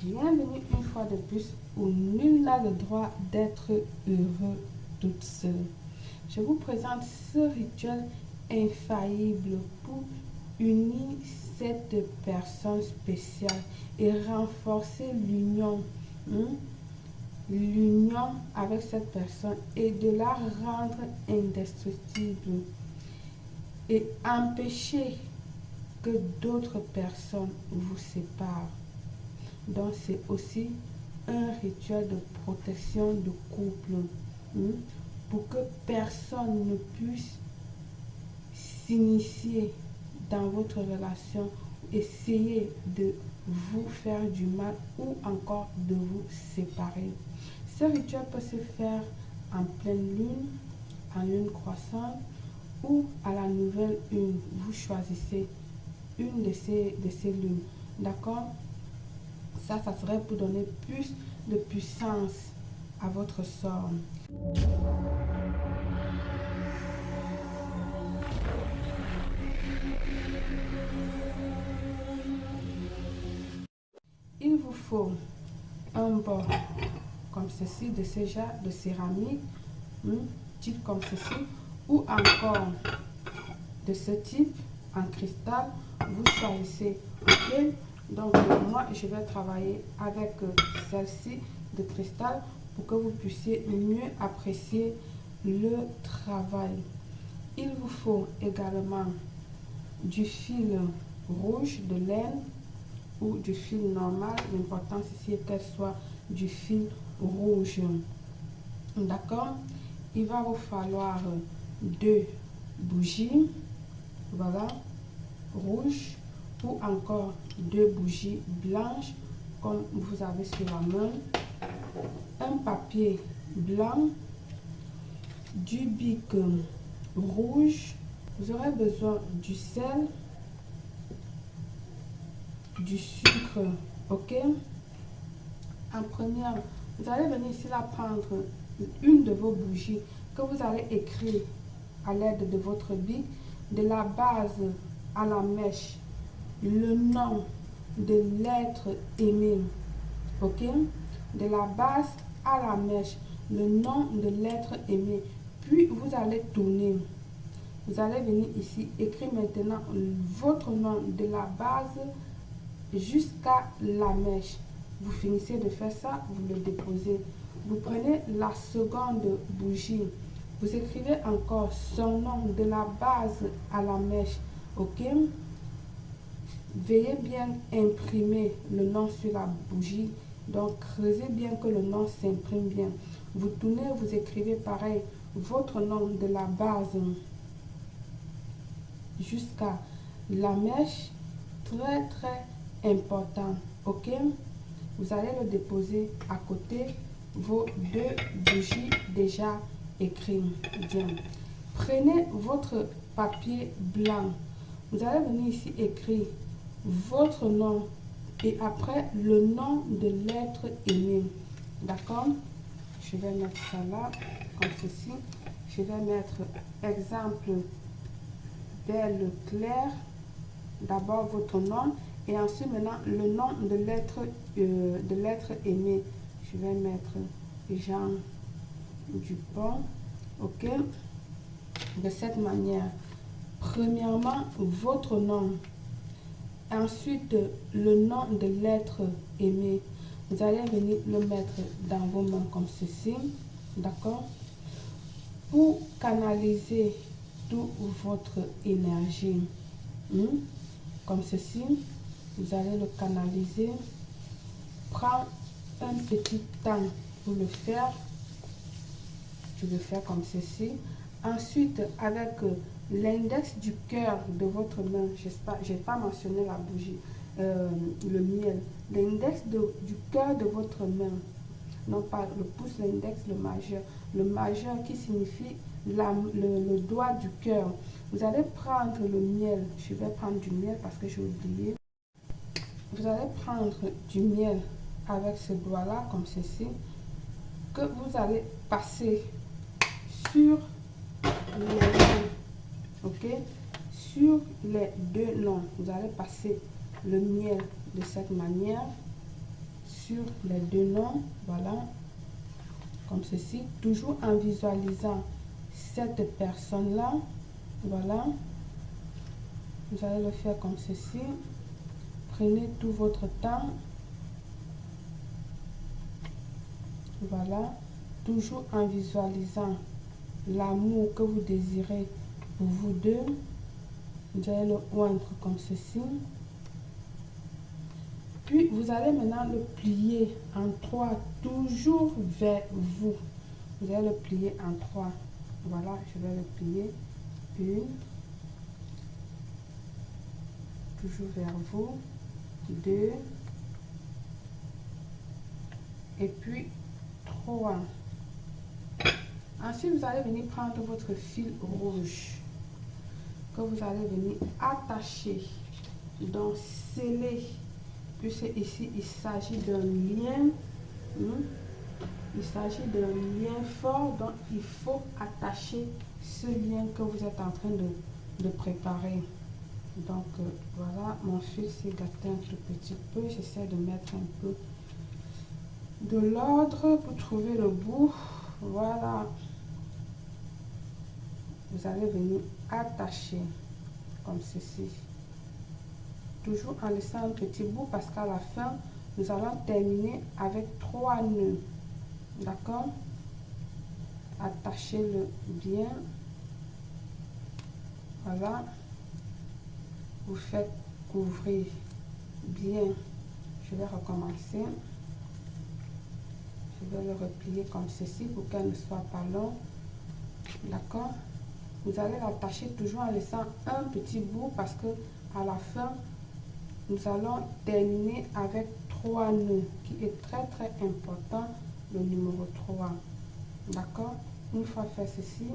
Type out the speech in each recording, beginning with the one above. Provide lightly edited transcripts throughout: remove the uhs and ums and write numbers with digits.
Bienvenue une fois de plus où nul n'a le droit d'être heureux toute seule. Je vous présente ce rituel infaillible pour unir cette personne spéciale et renforcer l'union avec cette personne et de la rendre indestructible et empêcher que d'autres personnes vous séparent. Donc c'est aussi un rituel de protection de couple pour que personne ne puisse s'initier dans votre relation, essayer de vous faire du mal ou encore de vous séparer. Ce rituel peut se faire en pleine lune, en lune croissante ou à la nouvelle lune. Vous choisissez une de ces lunes. D'accord? Ça serait pour donner plus de puissance à votre sort. Il vous faut un bol comme ceci, de ce genre de céramique, type comme ceci, ou encore de ce type en cristal. Vous choisissez. Ok? Donc moi je vais travailler avec celle-ci de cristal pour que vous puissiez mieux apprécier le travail. Il vous faut également du fil rouge de laine ou du fil normal. L'important ici est qu'elle soit du fil rouge. D'accord? Il va vous falloir 2 bougies, voilà, rouges, ou encore 2 bougies blanches comme vous avez sur la main, un papier blanc, du bic rouge. Vous aurez besoin du sel, du sucre. Ok? En première, vous allez venir ici là prendre une de vos bougies que vous allez écrire à l'aide de votre bic de la base à la mèche le nom de l'être aimé. Ok? De la base à la mèche le nom de l'être aimé. Puis vous allez tourner. Vous allez venir ici écrire maintenant votre nom de la base jusqu'à la mèche. Vous finissez de faire ça, vous le déposez. Vous prenez la seconde bougie. Vous écrivez encore son nom de la base à la mèche. Ok? Veuillez bien imprimer le nom sur la bougie. Donc, creusez bien que le nom s'imprime bien. Vous tournez, vous écrivez pareil votre nom de la base jusqu'à la mèche. Très, très important. Ok? Vous allez le déposer à côté vos 2 bougies déjà écrites. Bien. Prenez votre papier blanc. Vous allez venir ici écrire votre nom et après le nom de l'être aimé. D'accord? Je vais mettre ça là comme ceci. Je vais mettre exemple Belle Claire. D'abord votre nom et ensuite maintenant le nom de l'être aimé. Je vais mettre Jean Dupont. Ok? De cette manière. Premièrement votre nom. Ensuite, le nom de l'être aimé, vous allez venir le mettre dans vos mains comme ceci, d'accord? Pour canaliser toute votre énergie, comme ceci, vous allez le canaliser. Prends un petit temps pour le faire. Tu le fais comme ceci. Ensuite, avec l'index du cœur de votre main, je n'ai pas mentionné la bougie, le miel, l'index du cœur de votre main, non pas le pouce, l'index, le majeur qui signifie le doigt du cœur. Vous allez prendre le miel, je vais prendre du miel parce que j'ai oublié. Vous allez prendre du miel avec ce doigt-là, comme ceci, que vous allez passer sur les noms, ok, sur les 2 noms. Vous allez passer le miel de cette manière sur les deux noms, voilà, comme ceci, toujours en visualisant cette personne-là, voilà. Vous allez le faire comme ceci. Prenez tout votre temps. Voilà. Toujours en visualisant l'amour que vous désirez pour vous deux. Vous allez le oindre comme ceci. Puis, vous allez maintenant le plier en trois, toujours vers vous. Vous allez le plier en trois. Voilà, je vais le plier. Une. Toujours vers vous. Deux. Et puis, trois. Ensuite, vous allez venir prendre votre fil rouge que vous allez venir attacher, donc sceller, puisque ici, il s'agit d'un lien. Il s'agit d'un lien fort, donc il faut attacher ce lien que vous êtes en train de préparer. Donc, voilà, mon fil s'est gâté un tout petit peu. J'essaie de mettre un peu de l'ordre pour trouver le bout. Voilà. Vous allez venir attacher comme ceci. Toujours en laissant un petit bout parce qu'à la fin, nous allons terminer avec 3 nœuds. D'accord? Attachez-le bien. Voilà. Vous faites couvrir bien. Je vais recommencer. Je vais le replier comme ceci pour qu'elle ne soit pas long. D'accord? Vous allez l'attacher toujours en laissant un petit bout parce que à la fin, nous allons terminer avec 3 nœuds qui est très important, le numéro 3. D'accord? Une fois fait ceci,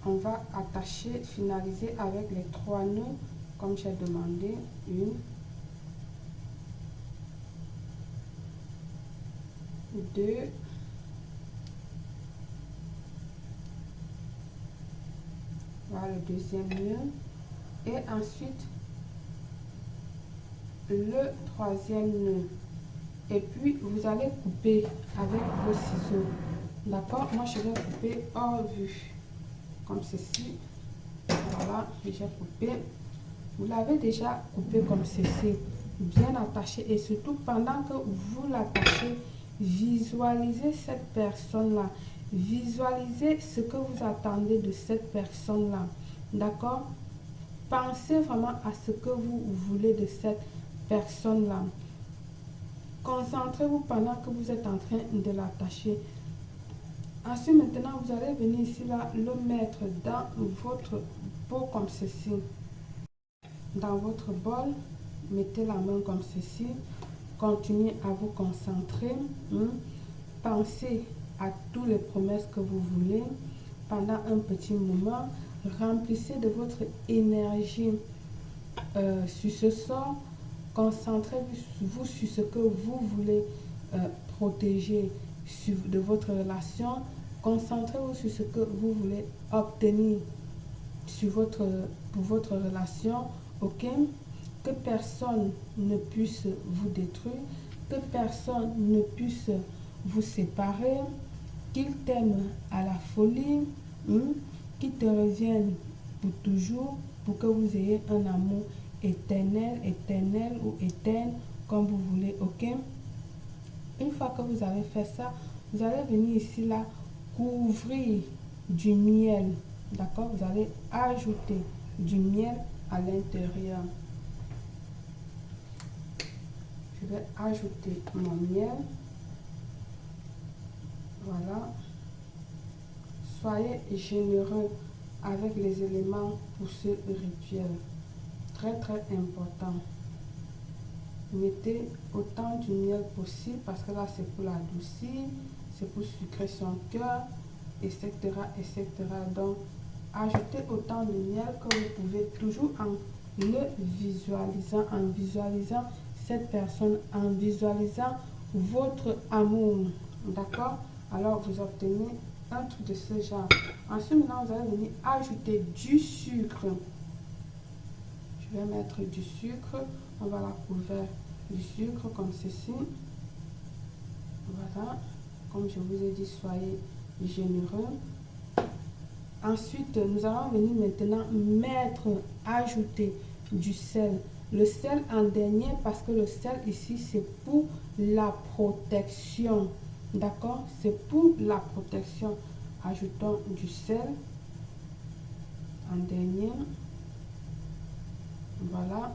on va attacher, finaliser avec les 3 nœuds comme j'ai demandé. Une, deux, voilà le deuxième nœud, et ensuite le troisième nœud. Et puis vous allez couper avec vos ciseaux. D'accord? Moi je vais couper hors vue comme ceci. Voilà, j'ai coupé. Vous l'avez déjà coupé comme ceci, bien attaché, et surtout pendant que vous l'attachez, visualisez cette personne là, visualisez ce que vous attendez de cette personne là. D'accord? Pensez vraiment à ce que vous voulez de cette personne là. Concentrez-vous pendant que vous êtes en train de l'attacher. Ensuite, maintenant, vous allez venir ici là, le mettre dans votre pot comme ceci. Dans votre bol, mettez la main comme ceci. Continuez à vous concentrer. Pensez à toutes les promesses que vous voulez pendant un petit moment. Remplissez de votre énergie sur ce sort. Concentrez-vous sur ce que vous voulez protéger de votre relation. Concentrez-vous sur ce que vous voulez obtenir pour votre relation. Ok? Que personne ne puisse vous détruire, que personne ne puisse vous séparer, qu'il t'aime à la folie, qu'il te revienne pour toujours, pour que vous ayez un amour éternel ou éterne, comme vous voulez. Ok? Une fois que vous avez fait ça, vous allez venir ici là couvrir du miel. D'accord? Vous allez ajouter du miel à l'intérieur. Je vais ajouter mon miel. Voilà. Soyez généreux avec les éléments pour ce rituel. Très important. Mettez autant du miel possible parce que là c'est pour l'adoucir, c'est pour sucrer son cœur, etc. Donc ajoutez autant de miel que vous pouvez, toujours en le visualisant, cette personne, en visualisant votre amour. D'accord? Alors vous obtenez un truc de ce genre. Ensuite, maintenant vous allez venir ajouter du sucre. Je vais mettre du sucre. On va la couvrir du sucre comme ceci. Voilà, comme je vous ai dit, soyez généreux. Ensuite, nous allons venir maintenant ajouter du sel. Le sel en dernier parce que le sel ici, c'est pour la protection. D'accord? C'est pour la protection. Ajoutons du sel en dernier. Voilà.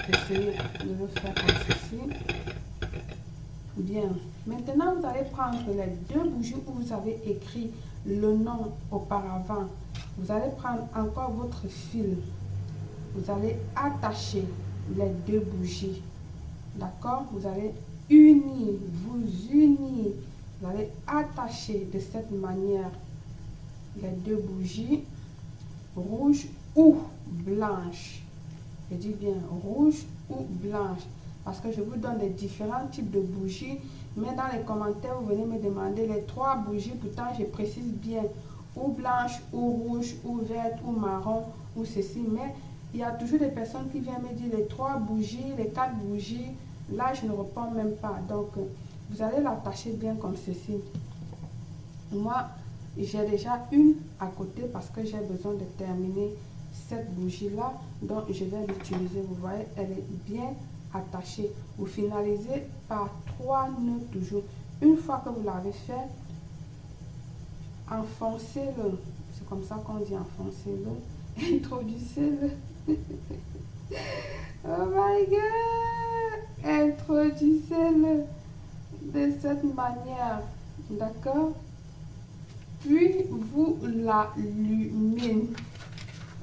Essayez de le faire comme ceci. Bien. Maintenant, vous allez prendre les deux bougies où vous avez écrit le nom auparavant. Vous allez prendre encore votre fil. Vous allez attacher les deux bougies. D'accord? Vous allez unir, vous allez attacher de cette manière les deux bougies, rouge ou blanche. Je dis bien rouge ou blanche, parce que je vous donne les différents types de bougies, mais dans les commentaires, vous venez me demander les trois bougies, pourtant je précise bien, ou blanche, ou rouge, ou verte, ou marron, ou ceci, mais il y a toujours des personnes qui viennent me dire les trois bougies, les quatre bougies. Là, je ne réponds même pas. Donc, vous allez l'attacher bien comme ceci. Moi, j'ai déjà une à côté parce que j'ai besoin de terminer cette bougie-là. Donc, je vais l'utiliser. Vous voyez, elle est bien attachée. Vous finalisez par 3 nœuds toujours. Une fois que vous l'avez fait, enfoncez-le. C'est comme ça qu'on dit enfoncez-le. Introduisez-le. Oh my God! Introduisez-le de cette manière, d'accord? Puis vous l'allumez.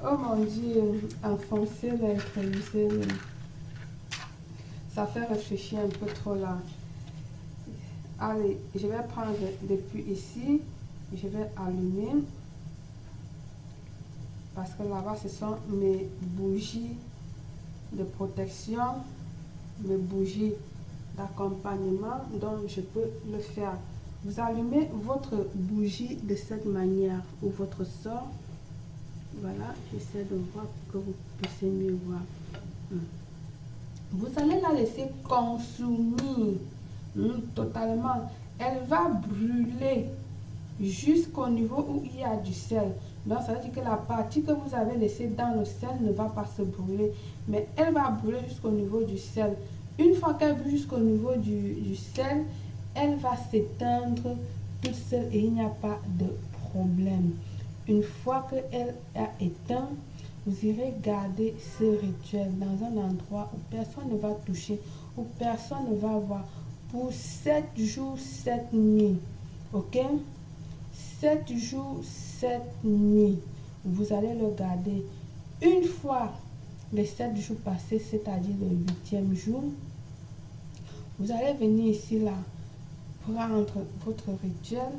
Oh mon Dieu, enfoncez-le, introduisez-le. Ça fait réfléchir un peu trop là. Allez, je vais prendre depuis ici, je vais allumer. Parce que là-bas, ce sont mes bougies de protection, mes bougies d'accompagnement, donc je peux le faire. Vous allumez votre bougie de cette manière, ou votre sort. Voilà, j'essaie de voir pour que vous puissiez mieux voir. Vous allez la laisser consumer totalement. Elle va brûler jusqu'au niveau où il y a du sel. Donc, ça veut dire que la partie que vous avez laissée dans le sel ne va pas se brûler, mais elle va brûler jusqu'au niveau du sel. Une fois qu'elle brûle jusqu'au niveau du sel, elle va s'éteindre toute seule et il n'y a pas de problème. Une fois qu'elle a éteint, vous irez garder ce rituel dans un endroit où personne ne va toucher, où personne ne va voir pour 7 jours, 7 nuits. Ok? 7 jours, 7 nuits. Vous allez le garder. Une fois les 7 jours passés, c'est-à-dire le 8e jour, vous allez venir ici, là, prendre votre rituel,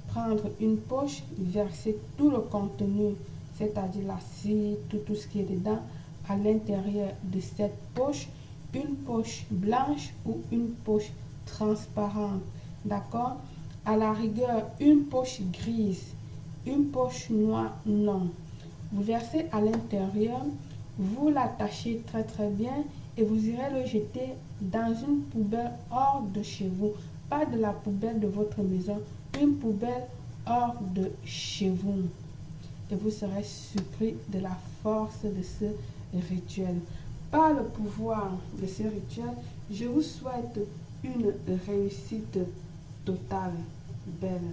prendre une poche, verser tout le contenu, c'est-à-dire la cire, tout ce qui est dedans, à l'intérieur de cette poche, une poche blanche ou une poche transparente. D'accord? À la rigueur, une poche grise, une poche noire, non. Vous versez à l'intérieur, vous l'attachez très bien et vous irez le jeter dans une poubelle hors de chez vous. Pas de la poubelle de votre maison, une poubelle hors de chez vous. Et vous serez surpris de la force de ce rituel. Par le pouvoir de ce rituel, je vous souhaite une réussite totale, belle.